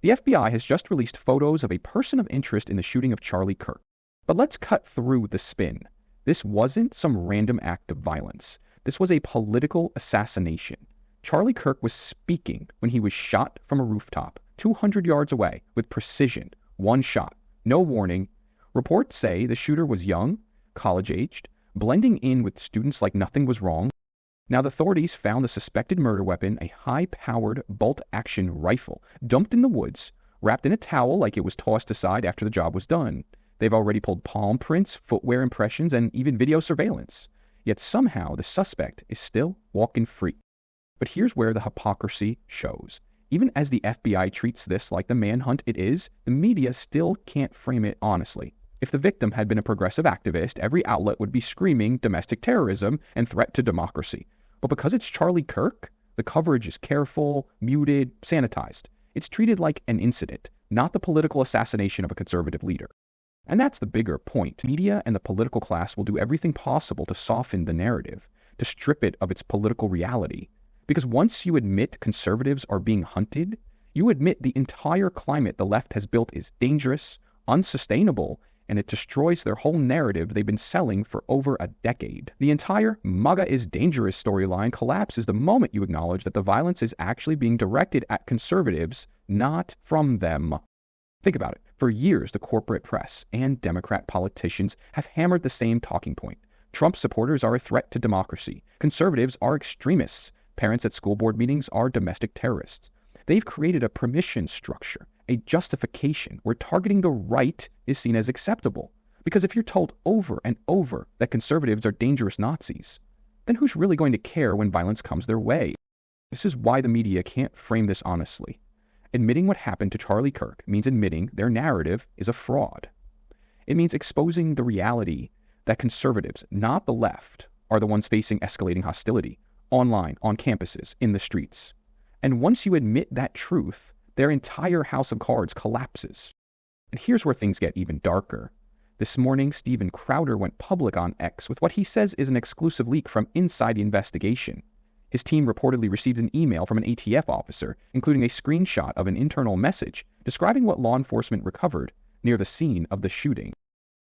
The FBI has just released photos of a person of interest in the shooting of Charlie Kirk. But let's cut through the spin. This wasn't some random act of violence. This was a political assassination. Charlie Kirk was speaking when he was shot from a rooftop, 200 yards away, with precision. One shot. No warning. Reports say the shooter was young, college-aged, blending in with students like nothing was wrong. Now, the authorities found the suspected murder weapon, a high-powered bolt-action rifle, dumped in the woods, wrapped in a towel like it was tossed aside after the job was done. They've already pulled palm prints, footwear impressions, and even video surveillance. Yet somehow the suspect is still walking free. But here's where the hypocrisy shows. Even as the FBI treats this like the manhunt it is, the media still can't frame it honestly. If the victim had been a progressive activist, every outlet would be screaming domestic terrorism and threat to democracy. But because it's Charlie Kirk, the coverage is careful, muted, sanitized. It's treated like an incident, not the political assassination of a conservative leader. And that's the bigger point. Media and the political class will do everything possible to soften the narrative, to strip it of its political reality. Because once you admit conservatives are being hunted, you admit the entire climate the left has built is dangerous, unsustainable, and it destroys their whole narrative they've been selling for over a decade. The entire MAGA is dangerous storyline collapses the moment you acknowledge that the violence is actually being directed at conservatives, not from them. Think about it. For years, the corporate press and Democrat politicians have hammered the same talking point. Trump supporters are a threat to democracy. Conservatives are extremists. Parents at school board meetings are domestic terrorists. They've created a permission structure, a justification where targeting the right is seen as acceptable. Because if you're told over and over that conservatives are dangerous Nazis, then who's really going to care when violence comes their way? This is why the media can't frame this honestly. Admitting what happened to Charlie Kirk means admitting their narrative is a fraud. It means exposing the reality that conservatives, not the left, are the ones facing escalating hostility, online, on campuses, in the streets. And once you admit that truth, their entire house of cards collapses. And here's where things get even darker. This morning, Steven Crowder went public on X with what he says is an exclusive leak from inside the investigation. His team reportedly received an email from an ATF officer, including a screenshot of an internal message describing what law enforcement recovered near the scene of the shooting.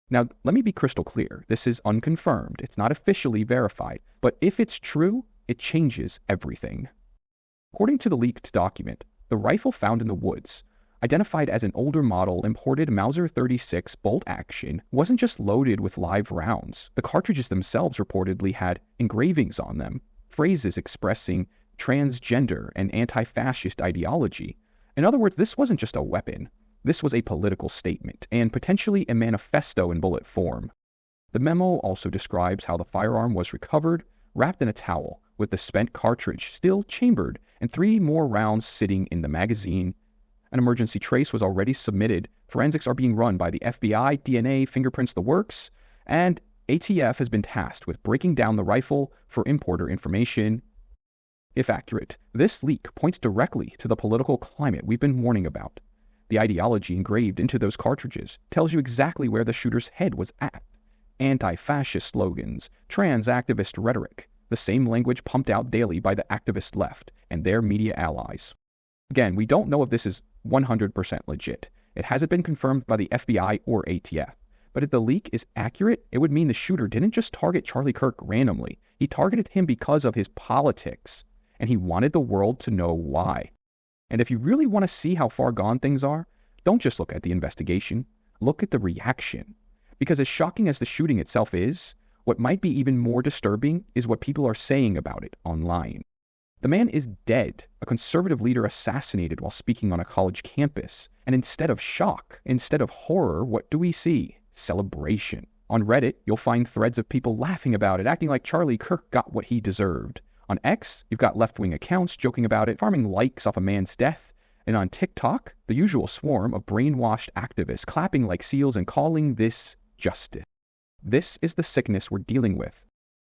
Now, let me be crystal clear. This is unconfirmed. It's not officially verified. But if it's true, it changes everything. According to the leaked document, the rifle found in the woods, identified as an older model imported Mauser 36 bolt action, wasn't just loaded with live rounds. The cartridges themselves reportedly had engravings on them, phrases expressing transgender and anti-fascist ideology. In other words, this wasn't just a weapon. This was a political statement, and potentially a manifesto in bullet form. The memo also describes how the firearm was recovered, wrapped in a towel, with the spent cartridge still chambered and 3 more rounds sitting in the magazine. An emergency trace was already submitted. Forensics are being run by the FBI, DNA, fingerprints, the works, and ATF has been tasked with breaking down the rifle for importer information. If accurate, this leak points directly to the political climate we've been warning about. The ideology engraved into those cartridges tells you exactly where the shooter's head was at. Anti-fascist slogans, trans activist rhetoric, the same language pumped out daily by the activist left and their media allies. Again, we don't know if this is 100% legit. It hasn't been confirmed by the FBI or ATF. But if the leak is accurate, it would mean the shooter didn't just target Charlie Kirk randomly. He targeted him because of his politics, and he wanted the world to know why. And if you really want to see how far gone things are, don't just look at the investigation. Look at the reaction. Because as shocking as the shooting itself is, what might be even more disturbing is what people are saying about it online. The man is dead, a conservative leader assassinated while speaking on a college campus. And instead of shock, instead of horror, what do we see? Celebration. On Reddit, you'll find threads of people laughing about it, acting like Charlie Kirk got what he deserved. On X, you've got left-wing accounts joking about it, farming likes off a man's death. And on TikTok, the usual swarm of brainwashed activists clapping like seals and calling this justice. This is the sickness we're dealing with.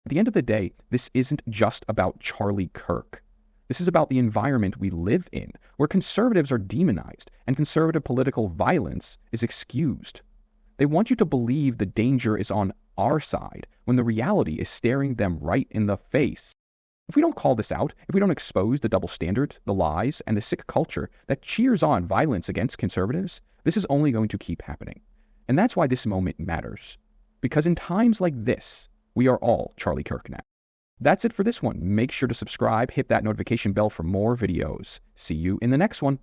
At the end of the day, this isn't just about Charlie Kirk. This is about the environment we live in, where conservatives are demonized and conservative political violence is excused. They want you to believe the danger is on our side when the reality is staring them right in the face. If we don't call this out, if we don't expose the double standard, the lies, and the sick culture that cheers on violence against conservatives, this is only going to keep happening. And that's why this moment matters. Because in times like this, we are all Charlie Kirk now. That's it for this one. Make sure to subscribe, hit that notification bell for more videos. See you in the next one.